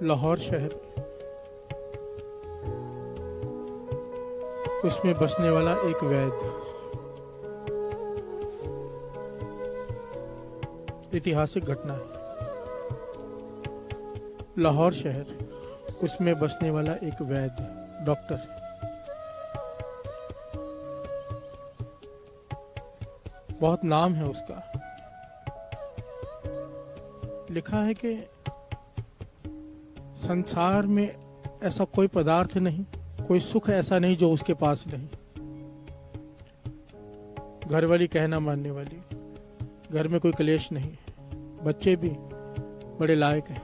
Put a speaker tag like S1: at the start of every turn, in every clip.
S1: लाहौर शहर, उसमें बसने वाला एक वैद्य। ऐतिहासिक घटना है। लाहौर शहर, उसमें बसने वाला एक वैद्य डॉक्टर। बहुत नाम है उसका। लिखा है कि संसार में ऐसा कोई पदार्थ नहीं, कोई सुख ऐसा नहीं जो उसके पास नहीं। घर वाली कहना मानने वाली, घर में कोई क्लेश नहीं, बच्चे भी बड़े लायक हैं।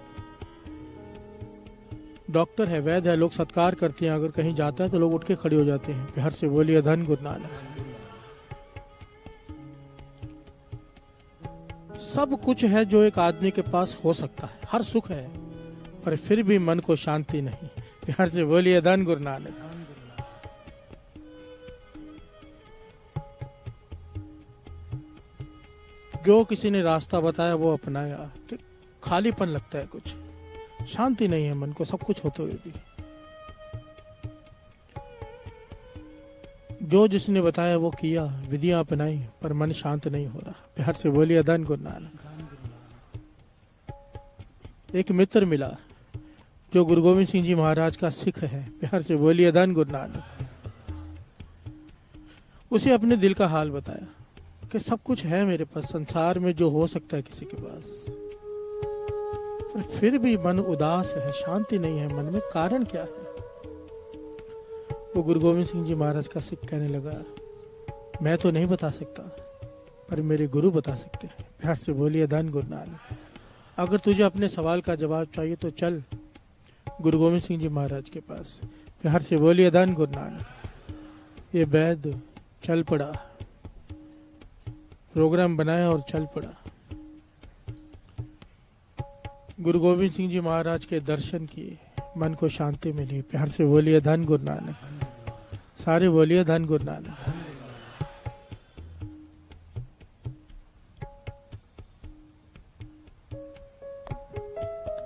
S1: डॉक्टर है, वैद्य है, लोग सत्कार करते हैं। अगर कहीं जाता है तो लोग उठ के खड़े हो जाते हैं, प्यार से बोलिए धन गुरु नानक। सब कुछ है जो एक आदमी के पास हो सकता है, हर सुख है, पर फिर भी मन को शांति नहीं। प्यार से बोलिए धन गुरु नानक। जो किसी ने रास्ता बताया वो अपनाया, कि खालीपन लगता है, कुछ शांति नहीं है मन को, सब कुछ होते हुए भी। जो जिसने बताया वो किया, विधियां अपनाई, पर मन शांत नहीं हो रहा। प्यार से बोलिए धन गुरु नानक। एक मित्र मिला जो गुरु गोविंद सिंह जी महाराज का सिख है। प्यार से बोलिए धन गुरु नानक। उसे अपने दिल का हाल बताया कि सब कुछ है मेरे पास, संसार में जो हो सकता है किसी के पास, पर फिर भी मन उदास है, शांति नहीं है मन में। कारण क्या है? वो गुरु गोविंद सिंह जी महाराज का सिख कहने लगा, मैं तो नहीं बता सकता, पर मेरे गुरु बता सकते हैं। प्यार से बोलिए धन गुरु नानक। अगर तुझे अपने सवाल का जवाब चाहिए तो चल गुरु गोविंद सिंह जी महाराज के पास। प्यार से बोलिए धन गुरु नानक। ये वैद्य चल पड़ा, प्रोग्राम बनाया और चल पड़ा। गुरु गोविंद सिंह जी महाराज के दर्शन किए, मन को शांति मिली। प्यार से बोलिए धन गुरु नानक। सारे बोलिए धन गुरु नानक।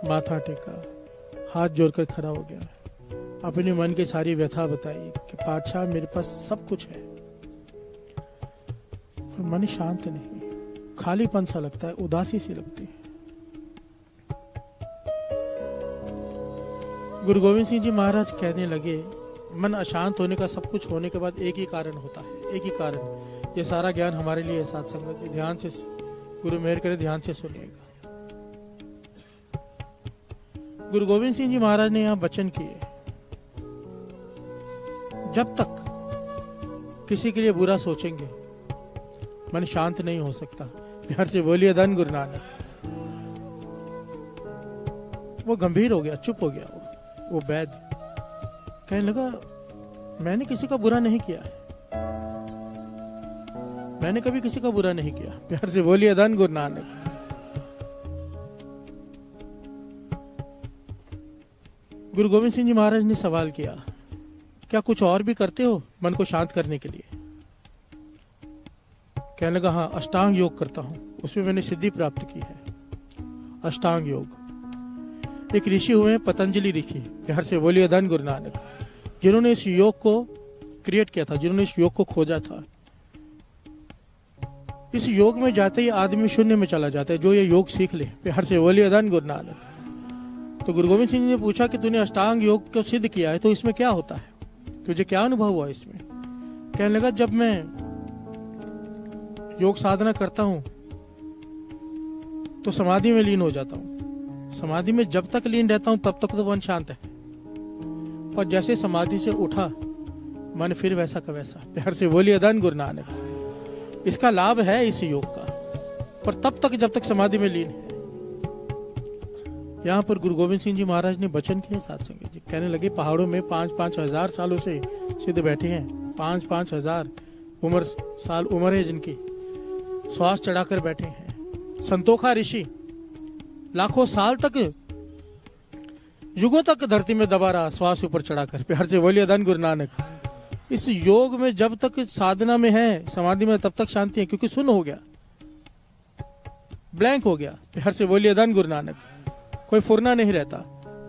S1: माथा टेका, हाथ जोड़कर खड़ा हो गया, अपने मन की सारी व्यथा बताई कि पातशाह मेरे पास सब कुछ है, पर मन शांत नहीं, खालीपन सा लगता है, उदासी सी लगती है। गुरु गोविंद सिंह जी महाराज कहने लगे, मन अशांत होने का, सब कुछ होने के बाद एक ही कारण होता है, एक ही कारण। ये सारा ज्ञान हमारे लिए है साथ संगत जी, ध्यान से गुरु मेहर करे, ध्यान से सुनिएगा। गुरु गोविंद सिंह जी महाराज ने यहाँ वचन किए, जब तक किसी के लिए बुरा सोचेंगे मन शांत नहीं हो सकता। प्यार से बोलिए धन गुरु नानक। वो गंभीर हो गया, चुप हो गया। वो वैद्य कहने लगा, मैंने किसी का बुरा नहीं किया है, मैंने कभी किसी का बुरा नहीं किया। प्यार से बोलिए धन गुरु नानक। गुरु गोविंद सिंह जी महाराज ने सवाल किया, क्या कुछ और भी करते हो मन को शांत करने के लिए? कहने लगा, हाँ, अष्टांग योग करता हूं, उसमें मैंने सिद्धि प्राप्त की है। अष्टांग योग। एक ऋषि हुए हैं पतंजलि ऋषि, प्यार से बोलिए धन गुरु नानक, जिन्होंने इस योग को क्रिएट किया था, जिन्होंने इस योग को खोजा था। इस योग में जाते ही आदमी शून्य में चला जाता है, जो ये योग सीख ले। प्यार से बोलिए धन गुरु नानक। तो गुरु गोविंद सिंह जी ने पूछा कि तूने अष्टांग योग को सिद्ध किया है, तो इसमें क्या होता है, तुझे क्या अनुभव हुआ इसमें? कहने लगा, जब मैं योग साधना करता हूं तो समाधि में लीन हो जाता हूं। समाधि में जब तक लीन रहता हूं तब तक तो मन शांत है, और जैसे समाधि से उठा मन फिर वैसा का वैसा। प्यार से बोलिए धन गुरु नानक। इसका लाभ है इस योग का, पर तब तक जब तक समाधि में लीन है। यहाँ पर गुरु गोविंद सिंह जी महाराज ने वचन किए साथ संगत जी। कहने लगे, पहाड़ों में 5-5 हजार सालों से सिद्ध बैठे हैं, 5-5 हजार साल उम्र है जिनकी, श्वास चढ़ाकर बैठे हैं। संतोखा ऋषि लाखों साल तक, युगों तक धरती में दबा रहा, श्वास ऊपर चढ़ाकर। प्यार से बोलिए धन गुरु नानक। इस योग में जब तक साधना में है, समाधि में, तब तक शांति है, क्योंकि शून्य हो गया, ब्लैंक हो गया। प्यार से बोलिए धन गुरु नानक। कोई फुरना नहीं रहता,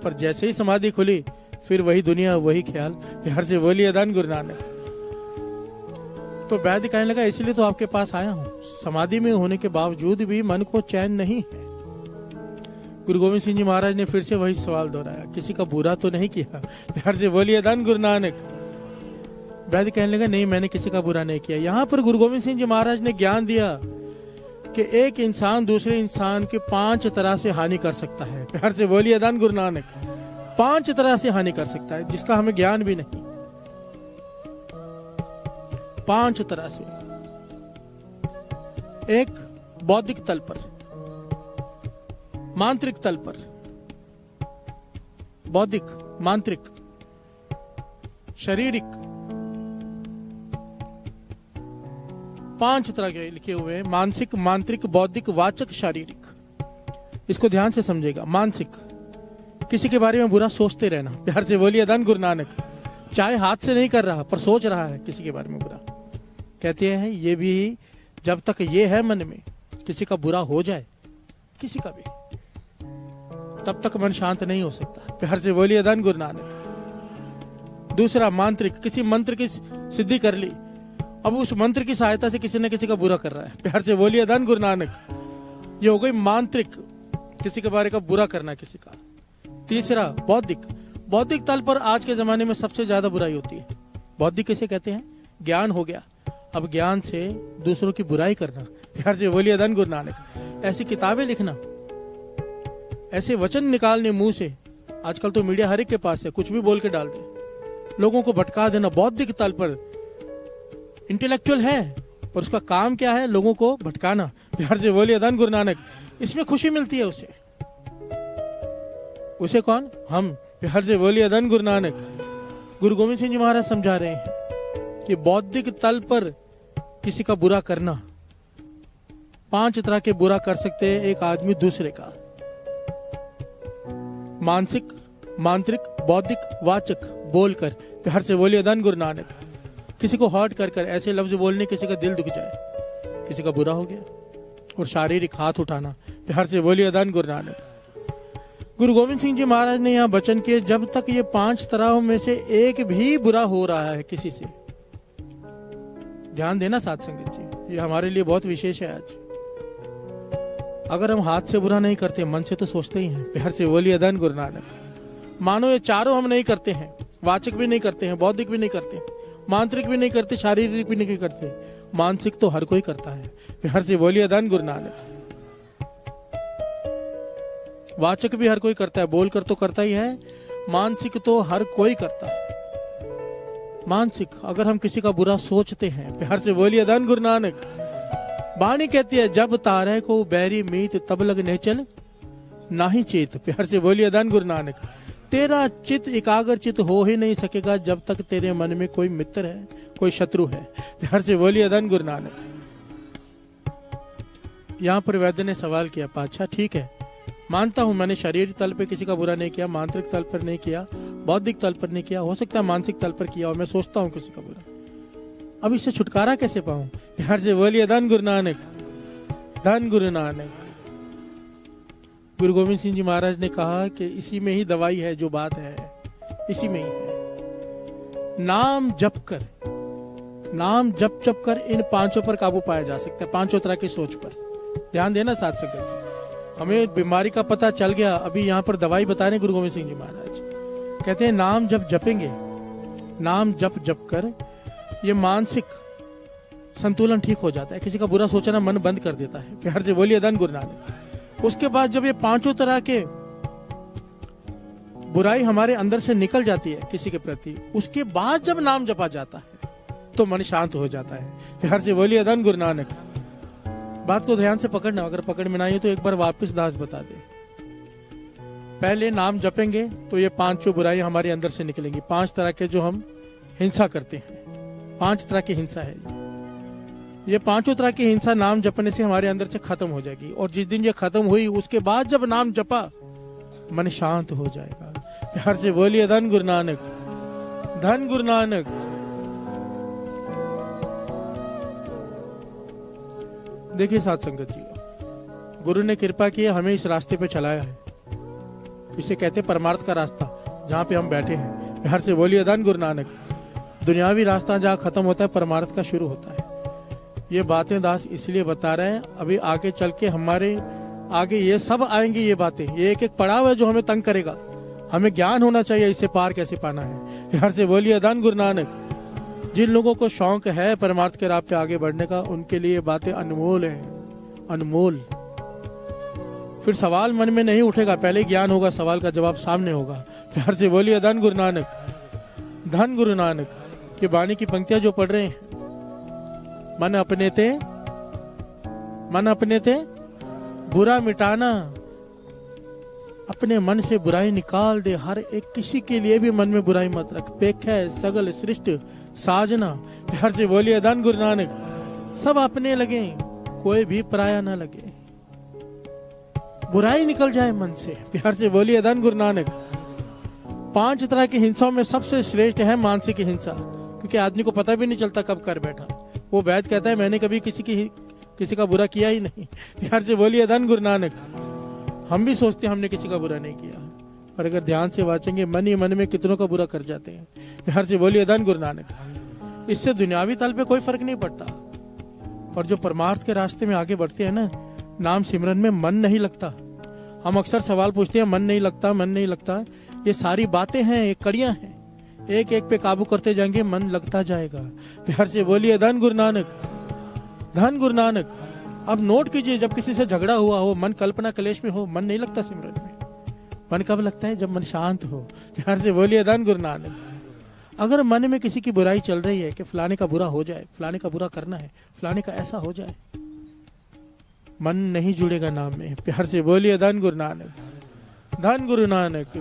S1: पर जैसे ही समाधि खुली फिर वही दुनिया वही ख्याल। प्यार से बोलिए धन गुरु नानक। तो वैद्य कहने लगा इसलिए तो आपके पास आया हूं, समाधि में होने के बावजूद भी मन को चैन नहीं है। गुरु गोविंद सिंह जी महाराज ने फिर से वही सवाल दोहराया, किसी का बुरा तो नहीं किया? प्यार से बोलिए धन गुरु नानक। वैद्य कहने लगा नहीं, मैंने किसी का बुरा नहीं किया। यहां पर गुरु गोविंद सिंह जी महाराज ने ज्ञान दिया कि एक इंसान दूसरे इंसान के 5 तरह से हानि कर सकता है। प्यार से बोलिए धन गुरु नानक। 5 तरह से हानि कर सकता है जिसका हमें ज्ञान भी नहीं। 5 तरह से। एक, बौद्धिक तल पर, मांत्रिक तल पर, बौद्धिक, मांत्रिक, शारीरिक, 5 तरह के लिखे हुए हैं। मानसिक, मांत्रिक, बौद्धिक, वाचक, शारीरिक। इसको ध्यान से समझेगा। मानसिक, किसी के बारे में बुरा सोचते रहना। प्यार से बोलिए धन गुरु नानक। चाहे हाथ से नहीं कर रहा पर सोच रहा है किसी के बारे में बुरा। कहते हैं ये भी जब तक ये है मन में किसी का बुरा हो जाए, किसी का भी, तब तक मन शांत नहीं हो सकता। प्यार से बोलिए धन गुरु नानक। दूसरा, मांत्रिक, किसी मंत्र की सिद्धि कर ली, अब उस मंत्र की सहायता से किसी न किसी का बुरा कर रहा है। प्यार से बोलिए धन गुरु नानक। ये हो गई मांत्रिक, किसी के बारे का बुरा करना किसी का। तीसरा, बौद्धिक। बौद्धिक तल पर आज के जमाने में सबसे ज्यादा बुराई होती है। बौद्धिक किसे कहते हैं? ज्ञान हो गया, अब ज्ञान से दूसरों की बुराई करना। प्यार से बोलिए धन गुरु नानक। ऐसी किताबें लिखना, ऐसे वचन निकालने मुंह से। आजकल तो मीडिया हर एक के पास है, कुछ भी बोल के डाल दे, लोगों को भटका देना। बौद्धिक तल पर इंटेलेक्चुअल है पर उसका काम क्या है? लोगों को भटकाना। प्यार से बोलिए धन गुरु नानक। इसमें खुशी मिलती है उसे। उसे कौन? हम। प्यार से बोलिए धन गुरु नानक। गुरु गोविंद सिंह जी महाराज समझा रहे हैं कि बौद्धिक तल पर किसी का बुरा करना, 5 तरह के बुरा कर सकते हैं एक आदमी दूसरे का। मानसिक, मांत्रिक, बौद्धिक, वाचक, बोलकर। प्यार से बोलिए धन गुरु नानक। किसी को हर्ट कर कर ऐसे लफ्ज बोलने किसी का दिल दुख जाए, किसी का बुरा हो गया। और शारीरिक, हाथ उठाना। प्यार से बोलिए धन गुरु नानक। गुरु गोविंद सिंह जी महाराज ने यहाँ वचन किए, जब तक ये 5 तरह में से एक भी बुरा हो रहा है किसी से, ध्यान देना साथ संगत जी, ये हमारे लिए बहुत विशेष है आज। अगर हम हाथ से बुरा नहीं करते, मन से तो सोचते ही हैं। प्यार से बोलिए धन गुरु नानक। मानो ये चारों हम नहीं करते हैं, वाचक भी नहीं करते हैं, बौद्धिक भी नहीं करते, मांत्रिक भी नहीं करते, शारीरिक भी नहीं करते, मानसिक तो हर कोई करता है। प्यार से बोलिए धन गुरु नानक। वाचक भी हर कोई करता है, बोलकर तो करता ही है। मानसिक तो हर कोई करता है। मानसिक, अगर हम किसी का बुरा सोचते हैं, प्यार से बोलिए धन गुरु नानक। वाणी कहती है, जब तारे को बैरी मीत तब लग नेचल नाही चेत। प्यार से बोलिए धन गुरु नानक। तेरा चित्त एकाग्र चित्त हो ही नहीं सकेगा जब तक तेरे मन में कोई मित्र है, कोई शत्रु है। प्यार से बोलिए धन गुरु नानक। यहाँ पर वैद्य ने सवाल किया, पाछा ठीक है, मानता हूं मैंने शारीरिक तल पे किसी का बुरा नहीं किया, मांत्रिक तल पर नहीं किया, बौद्धिक तल पर नहीं किया, हो सकता है मानसिक तल पर किया और मैं सोचता हूं किसी का बुरा। अब इससे छुटकारा कैसे पाऊं? प्यार से बोलिए धन गुरु नानक। धन गुरु नानक। गुरु गोविंद सिंह जी महाराज ने कहा कि इसी में ही दवाई है, जो बात है इसी में ही है। नाम जप कर, नाम जप जप कर इन 5 पर काबू पाया जा सकता है, 5 तरह की सोच पर। ध्यान देना साथ संगत जी, हमें बीमारी का पता चल गया, अभी यहाँ पर दवाई बता रहे गुरु गोविंद सिंह जी महाराज। कहते हैं नाम जब जपेंगे, नाम जप जप कर ये मानसिक संतुलन ठीक हो जाता है, किसी का बुरा सोचना मन बंद कर देता है। प्यार से बोलिए धन गुरु नानक। उसके बाद जब ये 5 तरह के बुराई हमारे अंदर से निकल जाती है किसी के प्रति, उसके बाद जब नाम जपा जाता है तो मन शांत हो जाता है। प्यार से बोलिए धन गुरु नानक। बात को ध्यान से पकड़ना, अगर पकड़ में ना आए तो एक बार वापस दास बता दे। पहले नाम जपेंगे तो ये 5 बुराई हमारे अंदर से निकलेंगी। 5 तरह के जो हम हिंसा करते हैं, 5 तरह की हिंसा है ये 5 तरह की हिंसा नाम जपने से हमारे अंदर से खत्म हो जाएगी। और जिस दिन ये खत्म हुई उसके बाद जब नाम जपा मन शांत हो जाएगा। प्यार से बोलिए धन गुरु नानक। धन गुरु नानक। देखिए साथ संगत जी, गुरु ने कृपा की, हमें इस रास्ते पे चलाया है। इसे कहते परमार्थ का रास्ता, जहाँ पे हम बैठे हैं। प्यार से बोलिए धन गुरु नानक। दुनियावी रास्ता जहाँ खत्म होता है, परमार्थ का शुरू होता है। ये बातें दास इसलिए बता रहे हैं, अभी आगे चल के हमारे आगे ये सब आएंगी। ये बातें, ये एक एक पड़ाव है जो हमें तंग करेगा। हमें ज्ञान होना चाहिए इससे पार कैसे पाना है। प्यार से बोलिए धन गुरु नानक। जिन लोगों को शौक है परमार्थ के राह पे आगे बढ़ने का, उनके लिए बातें अनमोल है, अनमोल। फिर सवाल मन में नहीं उठेगा, पहले ज्ञान होगा, सवाल का जवाब सामने होगा। प्यार से बोलिए धन गुरु नानक, धन गुरु नानक। ये वाणी की पंक्तियां जो पढ़ रहे हैं, मन अपने थे बुरा मिटाना, अपने मन से बुराई निकाल दे। हर एक किसी के लिए भी मन में बुराई मत रख। पेख है सगल सृष्ट साजना। प्यार से बोलिए धन गुरु नानक। सब अपने लगे, कोई भी पराया ना लगे, बुराई निकल जाए मन से। प्यार से बोलिए धन गुरु नानक। 5 तरह की हिंसाओं में सबसे श्रेष्ठ है मानसिक हिंसा, क्योंकि आदमी को पता भी नहीं चलता कब कर बैठा। वो वैद्य कहता है मैंने कभी किसी का बुरा किया ही नहीं। प्यार से बोलिए धन गुरु नानक। हम भी सोचते हैं हमने किसी का बुरा नहीं किया, पर अगर ध्यान से वाचेंगे मन ही मन में कितनों का बुरा कर जाते हैं। प्यार से बोलिए धन गुरु नानक। इससे दुनियावी तल पे कोई फर्क नहीं पड़ता, और जो परमार्थ के रास्ते में आगे बढ़ते हैं ना, नाम सिमरन में मन नहीं लगता। हम अक्सर सवाल पूछते हैं मन नहीं लगता, मन नहीं लगता। ये सारी बातें हैं, ये कड़ियां हैं, एक एक पे काबू करते जाएंगे, मन लगता जाएगा। प्यार से बोलिए धन गुरु नानक, धन गुरु नानक। अब नोट कीजिए, जब किसी से झगड़ा हुआ हो, मन कल्पना क्लेश में हो, मन नहीं लगता सिमरन में। मन कब लगता है? जब मन शांत हो। प्यार से बोलिए धन गुरु नानक। अगर मन में किसी की बुराई चल रही है कि फलाने का बुरा हो जाए, फलाने का बुरा करना है, फलाने का ऐसा हो जाए, मन नहीं जुड़ेगा नाम में। प्यार से बोलिए धन गुरु नानक, धन गुरु नानक।